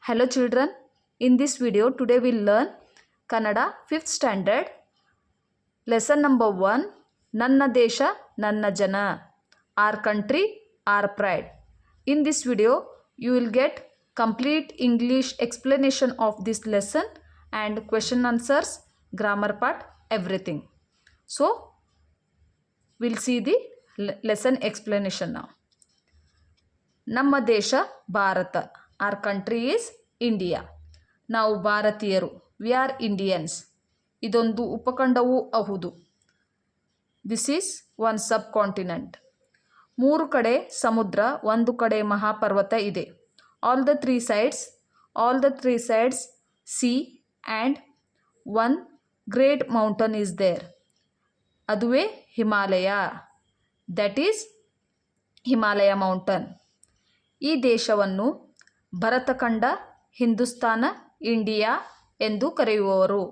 Hello children, in this video today we'll learn Kannada 5th standard lesson number 1 Nanna Desha Nanna Jana, our country, our pride. In this video you will get complete English explanation of this lesson and question answers, grammar part, everything. So we'll see the lesson explanation now. ನಮ್ಮ ದೇಶ Bharata, our country is India. ನಾವು ಭಾರತೀಯರು, we are Indians. ಇದೊಂದು ಉಪಖಂಡವೂ ಹೌದು. This is one subcontinent. 3 ಕಡೆ ಸಮುದ್ರ, 1 ಕಡೆ ಮಹಾಪರ್ವತ ಇದೆ. All the three sides sea and 1 great mountain is there. ಅದುವೇ Himalaya. That is Himalaya mountain. ಈ ದೇಶವನ್ನು ಭರತಖಂಡ, ಹಿಂದೂಸ್ತಾನ, ಇಂಡಿಯಾ ಎಂದು ಕರೆಯುವವರು.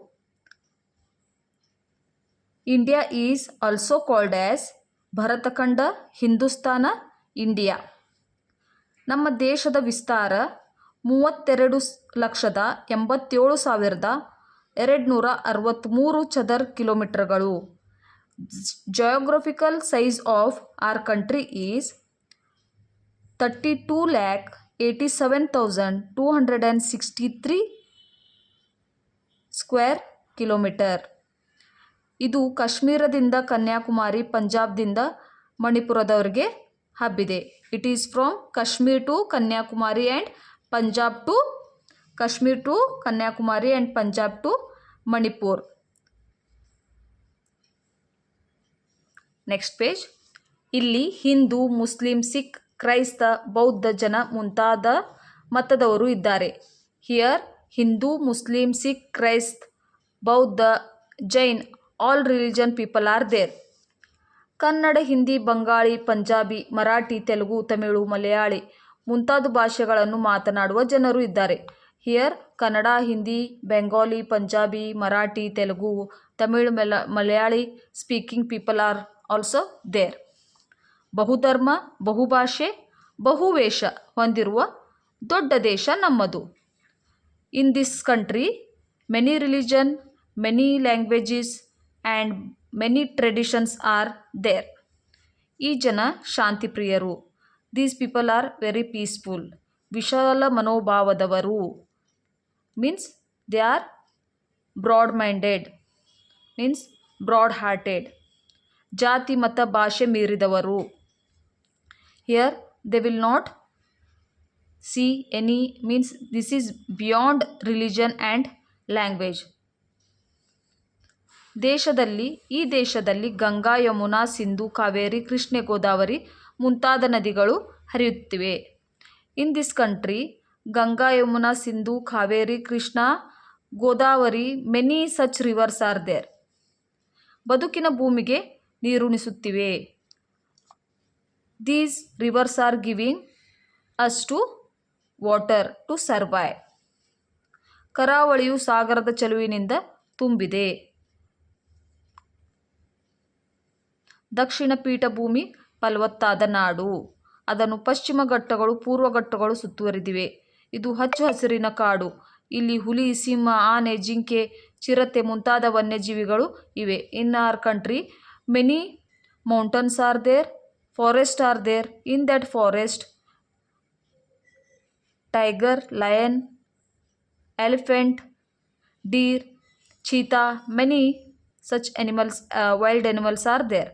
India is also called as Bharatakhanda, Hindustana, India. ನಮ್ಮ ದೇಶದ ವಿಸ್ತಾರ 32,87,263 ಚದರ ಕಿಲೋಮೀಟರ್ಗಳು. Geographical size of our country is 32,87,263 square kilometer. ಇದು ಕಾಶ್ಮೀರದಿಂದ ಕನ್ಯಾಕುಮಾರಿ, ಪಂಜಾಬ್ದಿಂದ ಮಣಿಪುರದವರೆಗೆ ಹಬ್ಬಿದೆ. It is from Kashmir to Kanyakumari and Punjab to Kashmir to Kanyakumari and Punjab to Manipur. Next page. ಇಲ್ಲಿ ಹಿಂದೂ, ಮುಸ್ಲಿಂ, ಸಿಖ್, ಕ್ರೈಸ್ತ, ಬೌದ್ಧ ಜನ ಮುಂತಾದ ಮತದವರು ಇದ್ದಾರೆ. ಹಿಯರ್ ಹಿಂದೂ, ಮುಸ್ಲಿಂ, ಸಿಖ್, ಕ್ರೈಸ್ತ, ಬೌದ್ಧ, Jain, all religion people are there. Kannada, Hindi, Bengali, Punjabi, Marathi, Telugu, Tamil, Malayali ಮುಂತಾದ ಭಾಷೆಗಳನ್ನು ಮಾತನಾಡುವ ಜನರು ಇದ್ದಾರೆ. Here Kannada, Hindi, Bengali, Punjabi, Marathi, Telugu, Tamil, Malayali speaking people are also there. ಬಹುಧರ್ಮ, ಬಹುಭಾಷೆ, ಬಹುವೇಷ ಹೊಂದಿರುವ ದೊಡ್ಡ ದೇಶ ನಮ್ಮದು. In this country many religion, many languages and many traditions are there. ಈ ಜನ ಶಾಂತಿಪ್ರಿಯರು. These people are very peaceful. ವಿಶಾಲ ಮನೋಭಾವದವರು. Means they are broad minded, means broad hearted. ಜಾತಿ, ಮತ, ಭಾಷೆ ಮೀರಿದವರು. Here they will not see any, means this is beyond religion and language. ಈ ದೇಶದಲ್ಲಿ ಗಂಗಾ, ಯಮುನಾ, ಸಿಂಧು, ಕಾವೇರಿ, ಕೃಷ್ಣೆ, ಗೋದಾವರಿ ಮುಂತಾದ ನದಿಗಳು ಹರಿಯುತ್ತಿವೆ. In this country Ganga, Yamuna, Sindhu, Kaveri, Krishna, Godavari many such rivers are there. ಬದುಕಿನ ಭೂಮಿಗೆ ನೀರುಣಿಸುತ್ತಿವೆ. These rivers are giving us to water to survive. ಕರಾವಳಿಯು ಸಾಗರದ ಚೆಲುವಿನಿಂದ ತುಂಬಿದೆ. ದಕ್ಷಿಣ ಪೀಠಭೂಮಿ ಫಲವತ್ತಾದ ನಾಡು. ಅದನ್ನು ಪಶ್ಚಿಮ ಘಟ್ಟಗಳು, ಪೂರ್ವ ಘಟ್ಟಗಳು ಸುತ್ತುವರಿದಿವೆ. ಇದು ಹಚ್ಚು ಹಸಿರಿನ ಕಾಡು. ಇಲ್ಲಿ ಹುಲಿ, ಸಿಂಹ, ಆನೆ, ಜಿಂಕೆ, ಚಿರತೆ ಮುಂತಾದ ವನ್ಯಜೀವಿಗಳು ಇವೆ. In our country many mountains are there, forest are there. In that forest tiger, lion, elephant, deer, cheetah, many such animals, wild animals are there.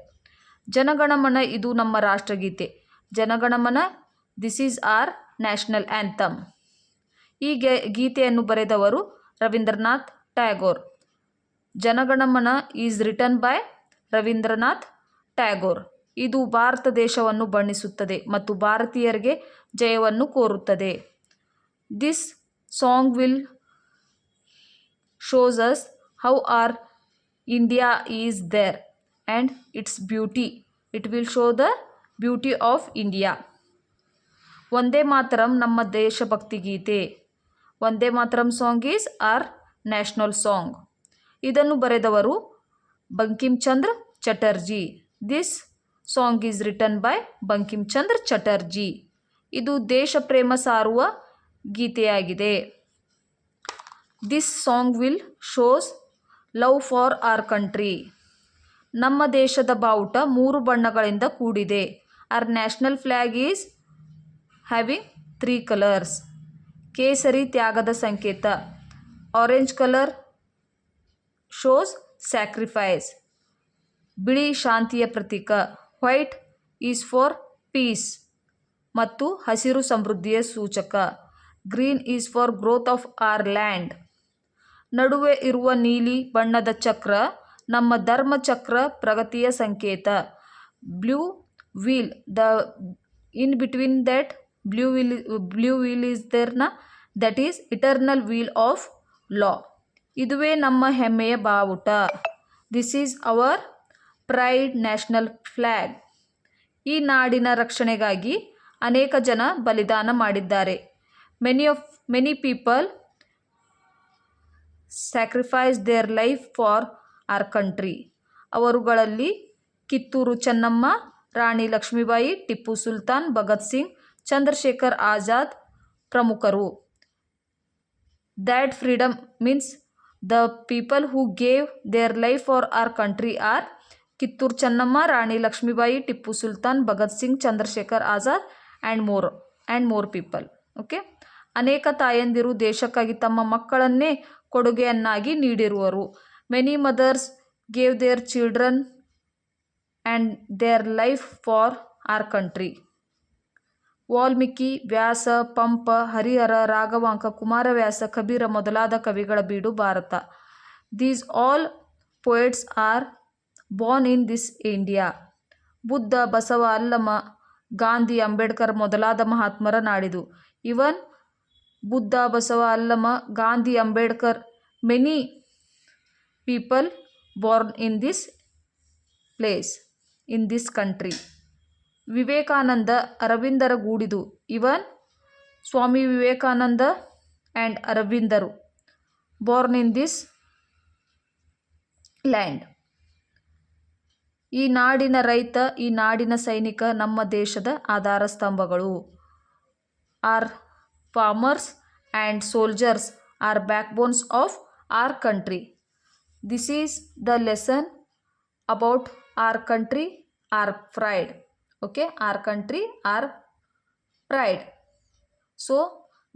Jana Gana Mana ಇದು ನಮ್ಮ ರಾಷ್ಟ್ರಗೀತೆ. Jana Gana Mana, this is our national anthem. ಈ ಗೀತೆಯನ್ನು ಬರೆದವರು Rabindranath Tagore. Jana Gana Mana is written by Rabindranath Tagore. ಇದು ಭಾರತ ದೇಶವನ್ನು ಬಣ್ಣಿಸುತ್ತದೆ ಮತ್ತು ಭಾರತೀಯರಿಗೆ ಜಯವನ್ನು ಕೋರುತ್ತದೆ. This song will shows us how our India is there and it's beauty. It will show the beauty of India. Vande Mataram ನಮ್ಮ ದೇಶಭಕ್ತಿ ಗೀತೆ. Vande Mataram song is our national song. ಇದನ್ನು ಬರೆದವರು Bankim Chandra Chatterjee. This song is written by Bankim Chandra Chatterjee. ಇದು ದೇಶ ಪ್ರೇಮ ಸಾರುವ ಗೀತೆಯಾಗಿದೆ. This song will shows love for our country. ನಮ್ಮ ದೇಶದ ಬಾವುಟ 3 ಬಣ್ಣಗಳಿಂದ ಕೂಡಿದೆ. Our national flag is having 3 colours. ಕೇಸರಿ ತ್ಯಾಗದ ಸಂಕೇತ. Orange colour shows sacrifice. ಬಿಳಿ ಶಾಂತಿಯ ಪ್ರತೀಕ. ವೈಟ್ ಈಸ್ ಫಾರ್ ಪೀಸ್ ಮತ್ತು ಹಸಿರು ಸಮೃದ್ಧಿಯ ಸೂಚಕ. Green is for growth of our land. ನಡುವೆ ಇರುವ ನೀಲಿ ಬಣ್ಣದ ಚಕ್ರ ನಮ್ಮ ಧರ್ಮ ಚಕ್ರ ಪ್ರಗತಿಯ ಸಂಕೇತ. Blue wheel, the in between that blue wheel is ದೇರ್ನ, that is eternal wheel of law. ಇದುವೇ ನಮ್ಮ ಹೆಮ್ಮೆಯ ಬಾವುಟ. This is our pride national flag. ಈ ನಾಡಿನ ರಕ್ಷಣೆಗಾಗಿ ಅನೇಕ ಜನ ಬಲಿದಾನ ಮಾಡಿದ್ದಾರೆ. Many people sacrifice their life for our country. ಅವರುಗಳಲ್ಲಿ ಕಿತ್ತೂರು ಚೆನ್ನಮ್ಮ, ರಾಣಿ ಲಕ್ಷ್ಮೀಬಾಯಿ, ಟಿಪ್ಪು ಸುಲ್ತಾನ್, ಭಗತ್ ಸಿಂಗ್, ಚಂದ್ರಶೇಖರ್ ಆಜಾದ್ ಪ್ರಮುಖರು. That freedom means the people who gave their life for our country R Kittur Chennamma, Rani Lakshmibai, Tipu Sultan, Bhagat Singh, Chandrashekhar Azad and more people. Okay. ಅನೇಕ ತಾಯಂದಿರು ದೇಶಕ್ಕಾಗಿ ತಮ್ಮ ಮಕ್ಕಳನ್ನೇ ಕೊಡುಗೆಯನ್ನಾಗಿ ನೀಡಿರುವರು. Many mothers gave their children and their life for our country. Valmiki, Vyasa, Pampa, Harihara, Raghavanka, Kumaravyasa, Kabir ಮೊದಲಾದ ಕವಿಗಳ ಬೀಡು Bharat. These all poets are born in this India. Buddha, Basava, Allama, Gandhi, Ambedkar ಮೊದಲಾದ ಮಹಾತ್ಮರ ನಾಡಿದು. Even Buddha, Basava, Allama, Gandhi, Ambedkar, many people born in this place, in this country. Vivekananda, ಅರವಿಂದರ ಗೂಡಿದು. ಇವನ್ ಸ್ವಾಮಿ ವಿವೇಕಾನಂದ ಆ್ಯಂಡ್ ಅರವಿಂದರು born in this land. ಈ ನಾಡಿನ ರೈತ, ಈ ನಾಡಿನ ಸೈನಿಕ ನಮ್ಮ ದೇಶದ ಆಧಾರ ಸ್ತಂಭಗಳು. Our farmers and soldiers are backbones of our country. This is the lesson about our country, our pride. Okay, our country, our pride. So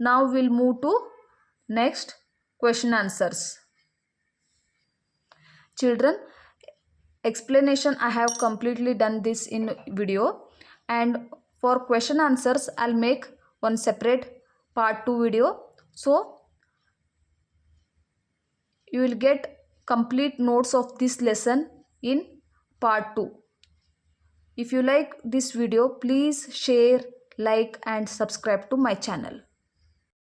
now we'll move to next question answers. Children, explanation I have completely done this in video, and for question answers I'll make one separate part 2 video, so you will get complete notes of this lesson in part 2. If you like this video, please share, like and subscribe to my channel.